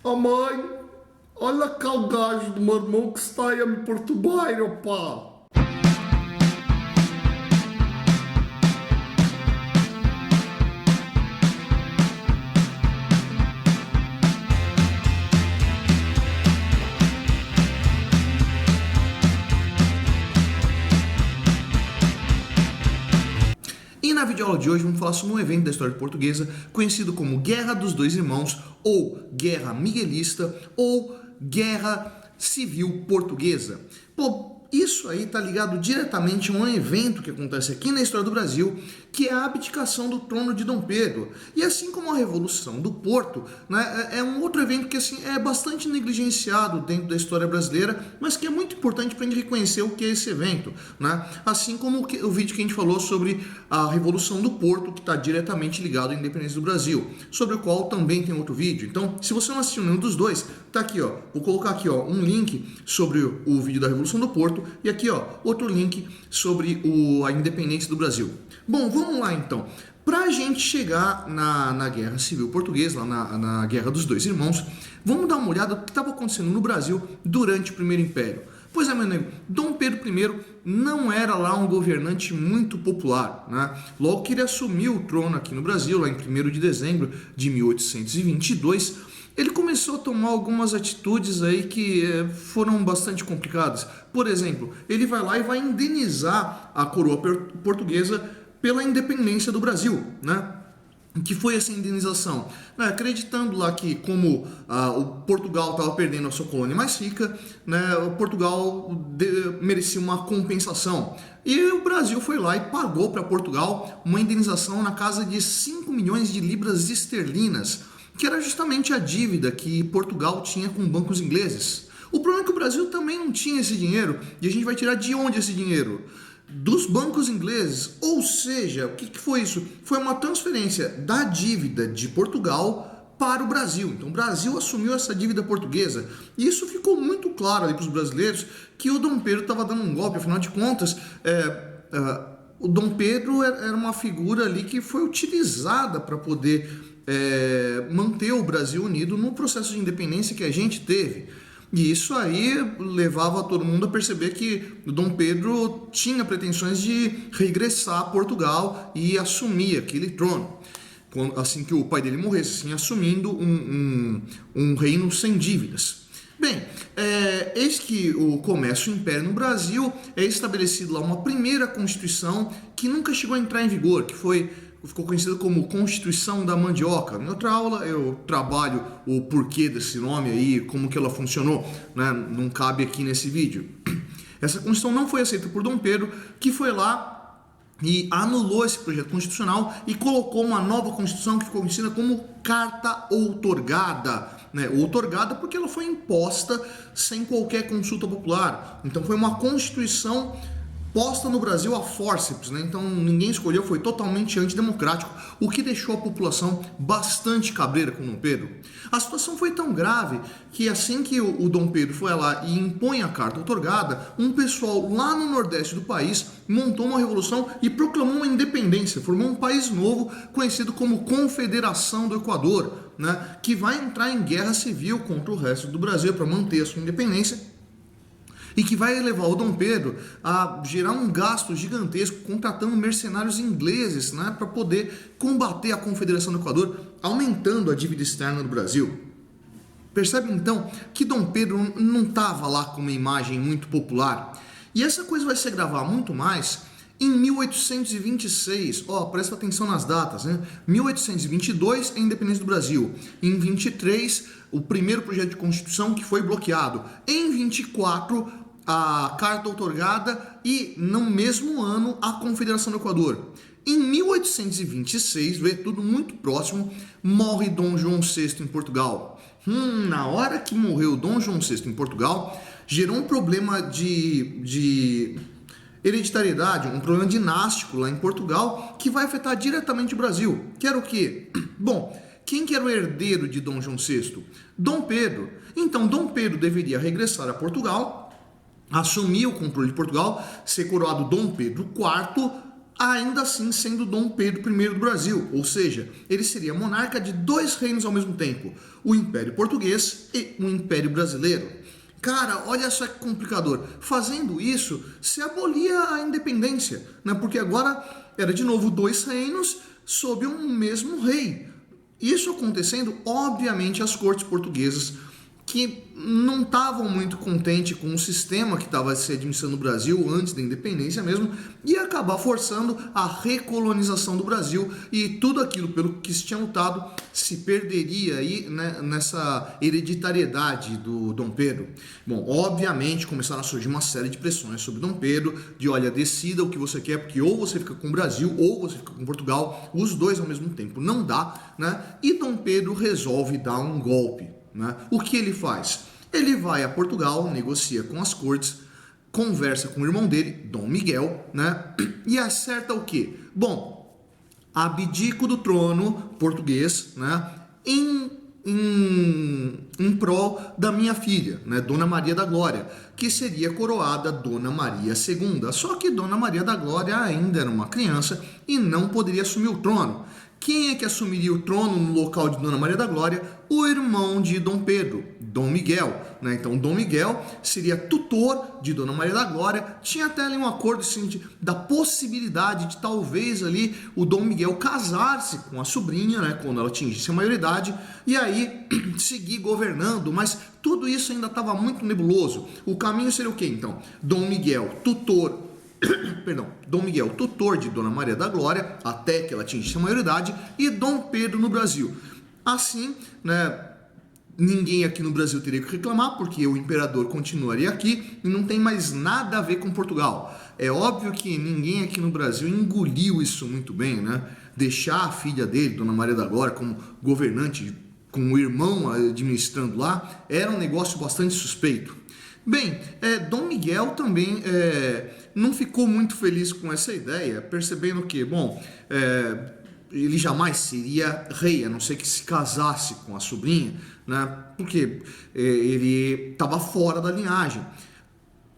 Oh mãe, olha cá o gajo do meu irmão que está aí a me perturbar, opá. E na videoaula de hoje vamos falar sobre um evento da história portuguesa conhecido como Guerra dos Dois Irmãos, ou Guerra Miguelista, ou Guerra Civil Portuguesa. Pô, isso aí está ligado diretamente a um evento que acontece aqui na história do Brasil, que é a abdicação do trono de Dom Pedro. E assim como a Revolução do Porto, né, é um outro evento que assim, é bastante negligenciado dentro da história brasileira, mas que é muito importante para a gente reconhecer o que é esse evento. Né? Assim como o vídeo que a gente falou sobre a Revolução do Porto, que está diretamente ligado à independência do Brasil, sobre o qual também tem outro vídeo. Então, se você não assistiu nenhum dos dois, tá aqui, ó. Vou colocar aqui, ó, um link sobre o vídeo da Revolução do Porto e aqui, ó, outro link sobre a independência do Brasil. Bom, vamos lá então. Para a gente chegar na Guerra Civil Portuguesa, lá na Guerra dos Dois Irmãos, vamos dar uma olhada no que estava acontecendo no Brasil durante o Primeiro Império. Pois é, meu amigo, Dom Pedro I não era lá um governante muito popular, né? Logo que ele assumiu o trono aqui no Brasil, lá em 1º de dezembro de 1822, ele começou a tomar algumas atitudes aí que foram bastante complicadas. Por exemplo, ele vai lá e vai indenizar a coroa portuguesa pela independência do Brasil, né? Que foi essa indenização? Acreditando lá que como o Portugal estava perdendo a sua colônia mais rica, né, o Portugal merecia uma compensação. E o Brasil foi lá e pagou para Portugal uma indenização na casa de 5 milhões de libras esterlinas, que era justamente a dívida que Portugal tinha com bancos ingleses. O problema é que o Brasil também não tinha esse dinheiro, e a gente vai tirar de onde esse dinheiro? Dos bancos ingleses. Ou seja, o que foi isso? Foi uma transferência da dívida de Portugal para o Brasil. Então o Brasil assumiu essa dívida portuguesa. E isso ficou muito claro ali para os brasileiros que o Dom Pedro estava dando um golpe. Afinal de contas, o Dom Pedro era uma figura ali que foi utilizada para poder manter o Brasil unido no processo de independência que a gente teve. E isso aí levava todo mundo a perceber que o Dom Pedro tinha pretensões de regressar a Portugal e assumir aquele trono, assim que o pai dele morresse, assim, assumindo um reino sem dívidas. Bem, eis que o comércio império no Brasil é estabelecido lá uma primeira Constituição que nunca chegou a entrar em vigor, que ficou conhecida como Constituição da Mandioca. Em outra aula eu trabalho o porquê desse nome aí, como que ela funcionou, né? Não cabe aqui nesse vídeo. Essa Constituição não foi aceita por Dom Pedro, que foi lá e anulou esse projeto constitucional e colocou uma nova Constituição que ficou conhecida como Carta Outorgada. Outorgada porque ela foi imposta sem qualquer consulta popular. Então foi uma Constituição posta no Brasil a fórceps, né? Então ninguém escolheu, foi totalmente antidemocrático, o que deixou a população bastante cabreira com o Dom Pedro. A situação foi tão grave que assim que o Dom Pedro foi lá e impõe a carta outorgada, um pessoal lá no nordeste do país montou uma revolução e proclamou uma independência, formou um país novo conhecido como Confederação do Equador, né? Que vai entrar em guerra civil contra o resto do Brasil para manter a sua independência, e que vai levar o Dom Pedro a gerar um gasto gigantesco contratando mercenários ingleses, né, para poder combater a Confederação do Equador, aumentando a dívida externa do Brasil. Percebe então que Dom Pedro não estava lá com uma imagem muito popular. E essa coisa vai se agravar muito mais em 1826. Presta atenção nas datas, né? 1822, a independência do Brasil. Em 23, o primeiro projeto de Constituição que foi bloqueado. Em 24, a carta outorgada e, no mesmo ano, a Confederação do Equador. Em 1826, vê tudo muito próximo, morre Dom João VI em Portugal. Na hora que morreu Dom João VI em Portugal, gerou um problema de hereditariedade, um problema dinástico lá em Portugal, que vai afetar diretamente o Brasil. Que era o quê? Bom, quem que era o herdeiro de Dom João VI? Dom Pedro. Então, Dom Pedro deveria regressar a Portugal, assumir o controle de Portugal, ser coroado Dom Pedro IV, ainda assim sendo Dom Pedro I do Brasil, ou seja, ele seria monarca de 2 reinos ao mesmo tempo, o Império Português e o Império Brasileiro. Cara, olha só que complicador. Fazendo isso, se abolia a independência, né? Porque agora era de novo 2 reinos sob um mesmo rei. Isso acontecendo, obviamente, as cortes portuguesas, que não estavam muito contentes com o sistema que estava se administrando no Brasil antes da independência mesmo, ia acabar forçando a recolonização do Brasil, e tudo aquilo pelo que se tinha lutado se perderia aí, né, nessa hereditariedade do Dom Pedro. Bom, obviamente começaram a surgir uma série de pressões sobre Dom Pedro, de olha, decida o que você quer, porque ou você fica com o Brasil ou você fica com Portugal, os dois ao mesmo tempo não dá, né? E Dom Pedro resolve dar um golpe. Né? O que ele faz? Ele vai a Portugal, negocia com as cortes, conversa com o irmão dele, Dom Miguel, né? E acerta o quê? Bom, abdico do trono português, né? Em prol da minha filha, né? Dona Maria da Glória, que seria coroada Dona Maria II. Só que Dona Maria da Glória ainda era uma criança e não poderia assumir o trono. Quem é que assumiria o trono no local de Dona Maria da Glória? O irmão de Dom Pedro, Dom Miguel, né? Então Dom Miguel seria tutor de Dona Maria da Glória. Tinha até ali um acordo assim, da possibilidade de talvez ali o Dom Miguel casar-se com a sobrinha, né? Quando ela atingisse a maioridade, e aí seguir governando, mas tudo isso ainda estava muito nebuloso. O caminho seria o quê então? Dom Miguel, Dom Miguel, tutor de Dona Maria da Glória, até que ela atingisse a maioridade, e Dom Pedro no Brasil. Assim, né, ninguém aqui no Brasil teria que reclamar, porque o imperador continuaria aqui e não tem mais nada a ver com Portugal. É óbvio que ninguém aqui no Brasil engoliu isso muito bem, né? Deixar a filha dele, Dona Maria da Glória, como governante, com o irmão administrando lá, era um negócio bastante suspeito. Bem, Dom Miguel também não ficou muito feliz com essa ideia, percebendo que, bom, ele jamais seria rei, a não ser que se casasse com a sobrinha, né? Porque ele estava fora da linhagem.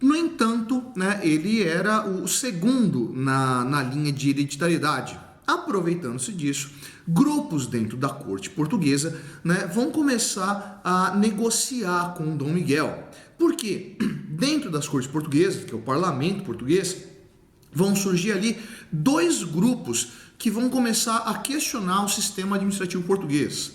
No entanto, né, ele era o segundo na linha de hereditariedade. Aproveitando-se disso, grupos dentro da corte portuguesa, né, vão começar a negociar com Dom Miguel. Porque dentro das cortes portuguesas, que é o parlamento português, vão surgir ali 2 grupos que vão começar a questionar o sistema administrativo português.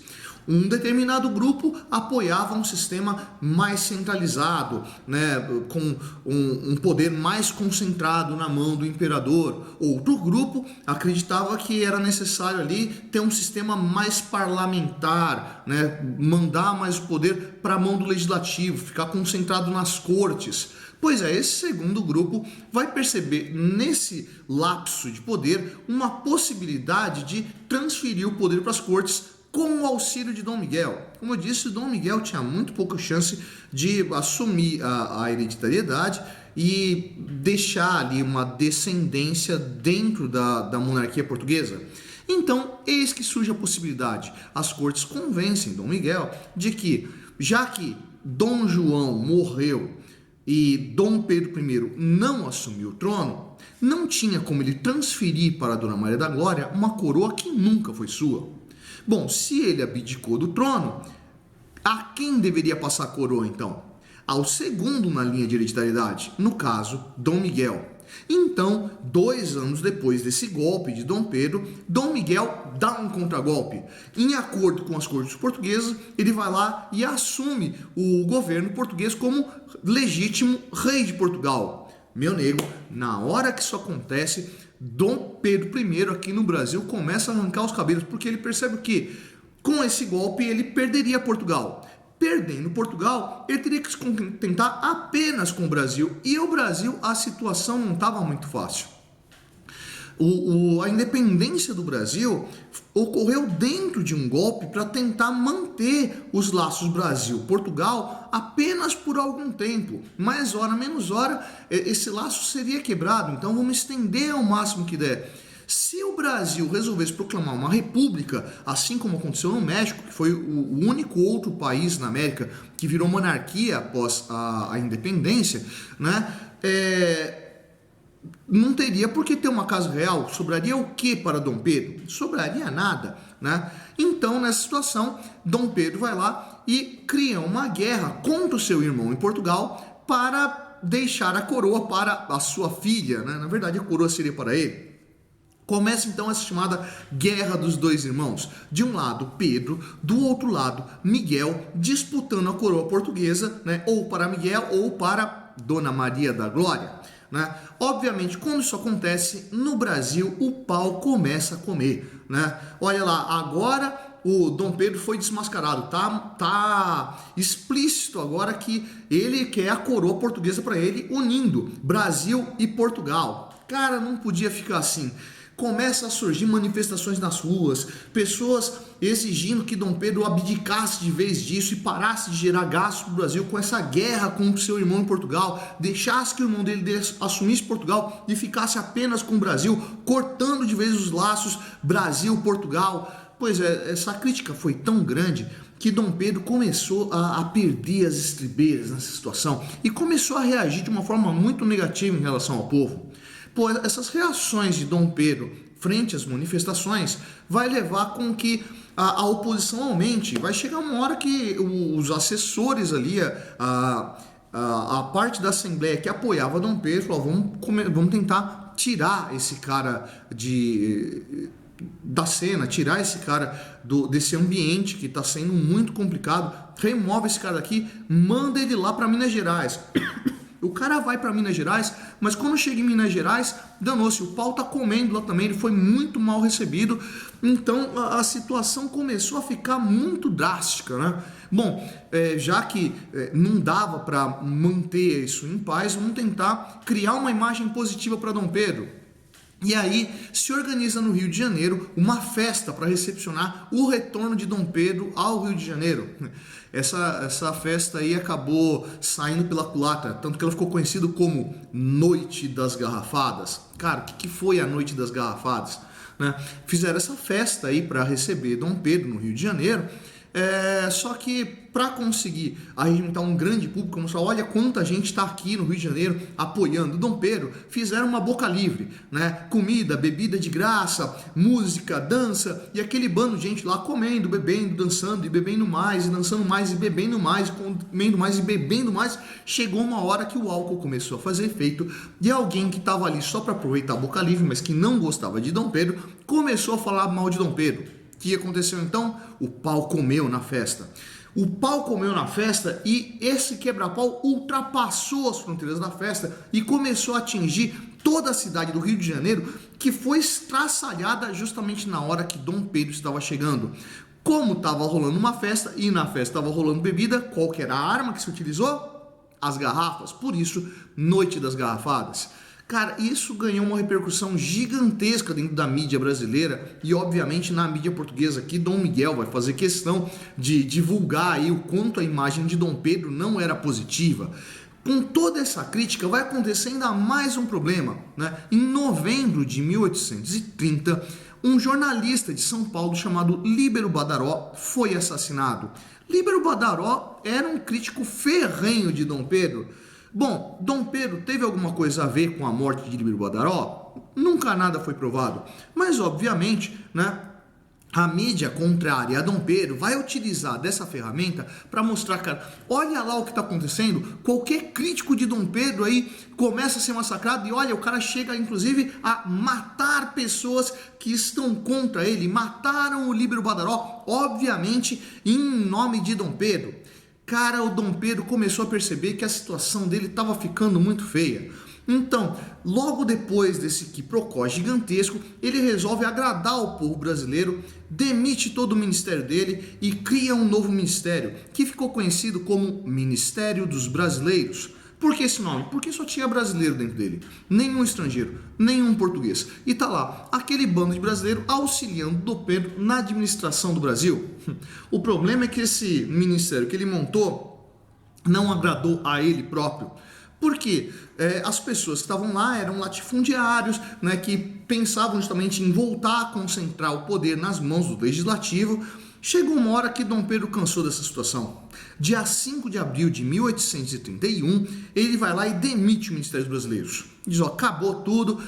Um determinado grupo apoiava um sistema mais centralizado, né, com um poder mais concentrado na mão do imperador. Outro grupo acreditava que era necessário ali ter um sistema mais parlamentar, né, mandar mais o poder para a mão do legislativo, ficar concentrado nas cortes. Pois é, esse segundo grupo vai perceber nesse lapso de poder uma possibilidade de transferir o poder para as cortes com o auxílio de Dom Miguel. Como eu disse, Dom Miguel tinha muito pouca chance de assumir a hereditariedade e deixar ali uma descendência dentro da monarquia portuguesa. Então, eis que surge a possibilidade. As cortes convencem Dom Miguel de que, já que Dom João morreu e Dom Pedro I não assumiu o trono, não tinha como ele transferir para Dona Maria da Glória uma coroa que nunca foi sua. Bom, se ele abdicou do trono, a quem deveria passar a coroa então? Ao segundo na linha de hereditariedade, no caso, Dom Miguel. Então, 2 anos depois desse golpe de Dom Pedro, Dom Miguel dá um contragolpe. Em acordo com as cortes portuguesas, ele vai lá e assume o governo português como legítimo rei de Portugal. Meu nego, na hora que isso acontece, Dom Pedro I aqui no Brasil começa a arrancar os cabelos, porque ele percebe que com esse golpe ele perderia Portugal. Perdendo Portugal, ele teria que se contentar apenas com o Brasil. E o Brasil, a situação não estava muito fácil. A independência do Brasil ocorreu dentro de um golpe para tentar manter os laços Brasil-Portugal apenas por algum tempo. Mais hora, menos hora, esse laço seria quebrado. Então vamos estender ao máximo que der. Se o Brasil resolvesse proclamar uma república, assim como aconteceu no México, que foi o único outro país na América que virou monarquia após a independência, né? não teria por que ter uma casa real. Sobraria o que para Dom Pedro? Sobraria nada, né? Então, nessa situação, Dom Pedro vai lá e cria uma guerra contra o seu irmão em Portugal para deixar a coroa para a sua filha, né? Na verdade, a coroa seria para ele. Começa então essa chamada Guerra dos Dois Irmãos. De um lado, Pedro, do outro lado, Miguel, disputando a coroa portuguesa, né? Ou para Miguel ou para Dona Maria da Glória, né? Obviamente, quando isso acontece, no Brasil o pau começa a comer, né? Olha lá, agora o Dom Pedro foi desmascarado, tá explícito agora que ele quer a coroa portuguesa para ele, unindo Brasil e Portugal. Cara, não podia ficar assim. Começa a surgir manifestações nas ruas, pessoas exigindo que Dom Pedro abdicasse de vez disso e parasse de gerar gastos para o Brasil com essa guerra contra o seu irmão em Portugal, deixasse que o irmão dele assumisse Portugal e ficasse apenas com o Brasil, cortando de vez os laços Brasil-Portugal. Pois é, essa crítica foi tão grande que Dom Pedro começou a perder as estribeiras nessa situação e começou a reagir de uma forma muito negativa em relação ao povo. Pois essas reações de Dom Pedro frente às manifestações vai levar com que a oposição aumente. Vai chegar uma hora que os assessores ali, a parte da Assembleia que apoiava Dom Pedro, falou, vamos tentar tirar esse cara da cena, tirar esse cara desse ambiente que está sendo muito complicado, remove esse cara daqui, manda ele lá para Minas Gerais. O cara vai para Minas Gerais, mas quando chega em Minas Gerais, danou-se, o pau tá comendo lá também, ele foi muito mal recebido, então a situação começou a ficar muito drástica, né? Bom, já que não dava para manter isso em paz, vamos tentar criar uma imagem positiva para Dom Pedro. E aí se organiza no Rio de Janeiro uma festa para recepcionar o retorno de Dom Pedro ao Rio de Janeiro. Essa festa aí acabou saindo pela culatra, tanto que ela ficou conhecida como Noite das Garrafadas. Cara, o que foi a Noite das Garrafadas? Né? Fizeram essa festa aí para receber Dom Pedro no Rio de Janeiro. Só que para conseguir arregimentar um grande público, mostrar, olha quanta gente está aqui no Rio de Janeiro apoiando Dom Pedro, fizeram uma boca livre, né? Comida, bebida de graça, música, dança, e aquele bando de gente lá comendo, bebendo, dançando e bebendo mais, e dançando mais e bebendo mais, comendo mais e bebendo mais. Chegou uma hora que o álcool começou a fazer efeito e alguém que estava ali só para aproveitar a boca livre, mas que não gostava de Dom Pedro, começou a falar mal de Dom Pedro. O que aconteceu então? O pau comeu na festa. O pau comeu na festa e esse quebra-pau ultrapassou as fronteiras da festa e começou a atingir toda a cidade do Rio de Janeiro, que foi estraçalhada justamente na hora que Dom Pedro estava chegando. Como estava rolando uma festa e na festa estava rolando bebida, qual que era a arma que se utilizou? As garrafas. Por isso, Noite das Garrafadas. Cara, isso ganhou uma repercussão gigantesca dentro da mídia brasileira e, obviamente, na mídia portuguesa, que Dom Miguel vai fazer questão de divulgar aí o quanto a imagem de Dom Pedro não era positiva. Com toda essa crítica, vai acontecer ainda mais um problema, né? Em novembro de 1830, um jornalista de São Paulo chamado Líbero Badaró foi assassinado. Líbero Badaró era um crítico ferrenho de Dom Pedro. Bom, Dom Pedro teve alguma coisa a ver com a morte de Líbero Badaró? Nunca nada foi provado, mas obviamente, né, a mídia contrária a Dom Pedro vai utilizar dessa ferramenta para mostrar, cara, olha lá o que está acontecendo, qualquer crítico de Dom Pedro aí começa a ser massacrado e olha, o cara chega inclusive a matar pessoas que estão contra ele, mataram o Líbero Badaró, obviamente em nome de Dom Pedro. Cara, o Dom Pedro começou a perceber que a situação dele estava ficando muito feia. Então, logo depois desse quiprocó gigantesco, ele resolve agradar o povo brasileiro, demite todo o ministério dele e cria um novo ministério, que ficou conhecido como Ministério dos Brasileiros. Por que esse nome? Porque só tinha brasileiro dentro dele, nenhum estrangeiro, nenhum português. E tá lá, aquele bando de brasileiro auxiliando Dom Pedro na administração do Brasil. O problema é que esse ministério que ele montou não agradou a ele próprio. Porque as pessoas que estavam lá eram latifundiários, né, que pensavam justamente em voltar a concentrar o poder nas mãos do legislativo. Chegou uma hora que Dom Pedro cansou dessa situação. Dia 5 de abril de 1831, ele vai lá e demite o Ministério dos Brasileiros. Diz, ó, acabou tudo,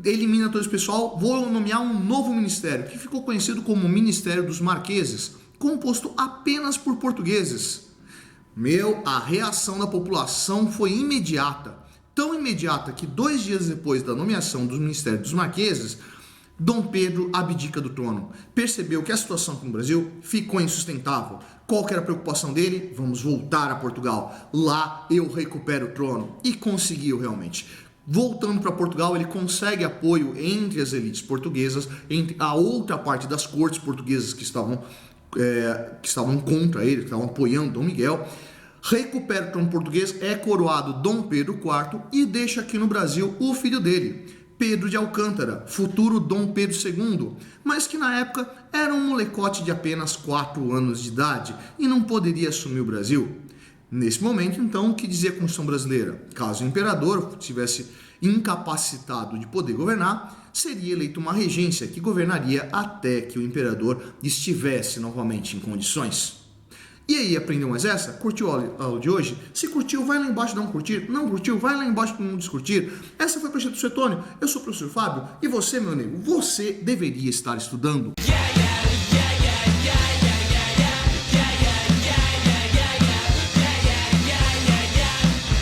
elimina todo esse pessoal, vou nomear um novo ministério, que ficou conhecido como Ministério dos Marqueses, composto apenas por portugueses. A reação da população foi imediata. Tão imediata que 2 dias depois da nomeação do Ministério dos Marqueses, Dom Pedro abdica do trono. Percebeu que a situação aqui no Brasil ficou insustentável. Qual que era a preocupação dele? Vamos voltar a Portugal. Lá eu recupero o trono. E conseguiu realmente. Voltando para Portugal, ele consegue apoio entre as elites portuguesas, entre a outra parte das cortes portuguesas que estavam contra ele, que estavam apoiando Dom Miguel. Recupera o trono português, é coroado Dom Pedro IV e deixa aqui no Brasil o filho dele, Pedro de Alcântara, futuro Dom Pedro II, mas que na época era um molecote de apenas 4 anos de idade e não poderia assumir o Brasil. Nesse momento, então, o que dizia a Constituição brasileira? Caso o imperador estivesse incapacitado de poder governar, seria eleita uma regência que governaria até que o imperador estivesse novamente em condições. E aí, aprendeu mais essa? Curtiu a aula de hoje? Se curtiu, vai lá embaixo dar um curtir. Não curtiu, vai lá embaixo para não descurtir. Essa foi a Projeto Suetônio. Eu sou o professor Fábio. E você, meu amigo, você deveria estar estudando.